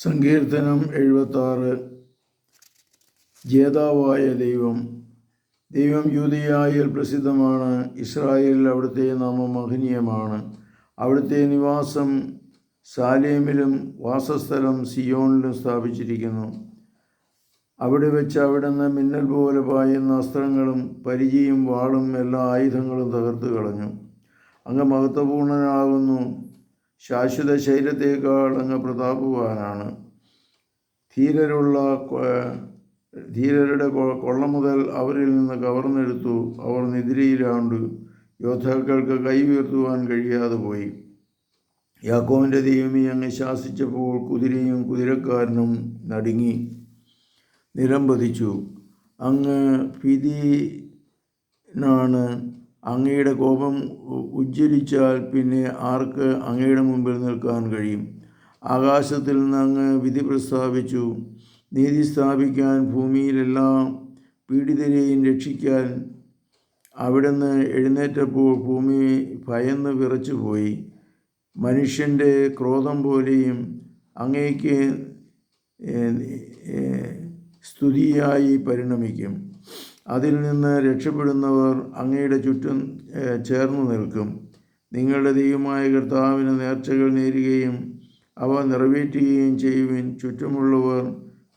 സങ്കീർത്തനം 76. ജേതാവായ ദൈവം. ദൈവം യൂദയായിൽ പ്രസിദ്ധമാണ്, ഇസ്രായേലിൽ അവിടുത്തെ നാമം മഹനീയമാണ്. അവിടുത്തെ നിവാസം സാലേമിലും വാസസ്ഥലം സിയോണിലും സ്ഥാപിച്ചിരിക്കുന്നു. അവിടെ വെച്ച് അവിടുന്ന് മിന്നൽ പോലെ പായുന്ന അസ്ത്രങ്ങളും പരിചയും വാളും എല്ലാ ആയുധങ്ങളും തകർത്തു കളഞ്ഞു. അങ്ങ് മഹത്വപൂർണനാകുന്നു, ശാശ്വത ശൈലത്തേക്കാൾ അങ്ങ് പ്രതാപവാനാണ്. ധീരരുടെ കൊള്ള മുതൽ അവരിൽ നിന്ന് കവർന്നെടുത്തു. അവർ നിദ്രയിലാണ്ട് യോദ്ധാക്കൾക്ക് കൈ ഉയർത്തുവാൻ കഴിയാതെ പോയി. യാക്കോബിൻ്റെ ദൈവമേ, അങ്ങ് ശാസിച്ചപ്പോൾ കുതിരയും കുതിരക്കാരനും നടുങ്ങി നിലംപതിച്ചു. അങ്ങ് ഭീതിനാണ്. അങ്ങയുടെ കോപം ഉജ്ജ്വലിച്ചാൽ പിന്നെ ആർക്ക് അങ്ങയുടെ മുമ്പിൽ നിൽക്കാൻ കഴിയും? ആകാശത്തിൽ നിന്ന് അങ്ങ് വിധി പ്രസ്താവിച്ചു, നീതി സ്ഥാപിക്കാൻ ഭൂമിയിലെല്ലാം പീഡിതരെയും രക്ഷിക്കാൻ. അവിടുന്ന് എഴുന്നേറ്റപ്പോൾ ഭൂമി ഭയന്ന് വിറച്ചുപോയി. മനുഷ്യൻ്റെ ക്രോധം പോലെയും അങ്ങേക്ക് സ്തുതിയായി പരിണമിക്കും. അതിൽ നിന്ന് രക്ഷപ്പെടുന്നവർ അങ്ങയുടെ ചുറ്റും ചേർന്ന് നിൽക്കും. നിങ്ങളുടെ ദൈവമായ കർത്താവിന് നേർച്ചകൾ നേരുകയും അവ നിറവേറ്റുകയും ചെയ്യുവിൻ. ചുറ്റുമുള്ളവർ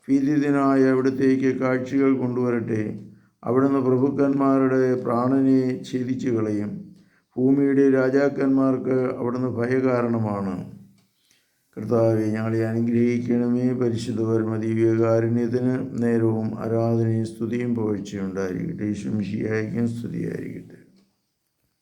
ഭീതിതനായ അവിടത്തേക്ക് കാഴ്ചകൾ കൊണ്ടുവരട്ടെ. അവിടുന്ന് പ്രഭുക്കന്മാരുടെ പ്രാണനെ ഛേദിച്ചു കളയും. ഭൂമിയുടെ രാജാക്കന്മാർക്ക് അവിടുന്ന് ഭയകാരണമാണ്. കർത്താവേ, ഞങ്ങളെ അനുഗ്രഹിക്കണമേ. പരിശുദ്ധ പരമ ദിവ്യകാരുണ്യത്തിന് നേരവും ആരാധനയും സ്തുതിയും പുകഴ്ചയും ഉണ്ടായിരിക്കട്ടെ. ഈശോ മിശിഹായ്ക്കും സ്തുതിയായിരിക്കട്ടെ.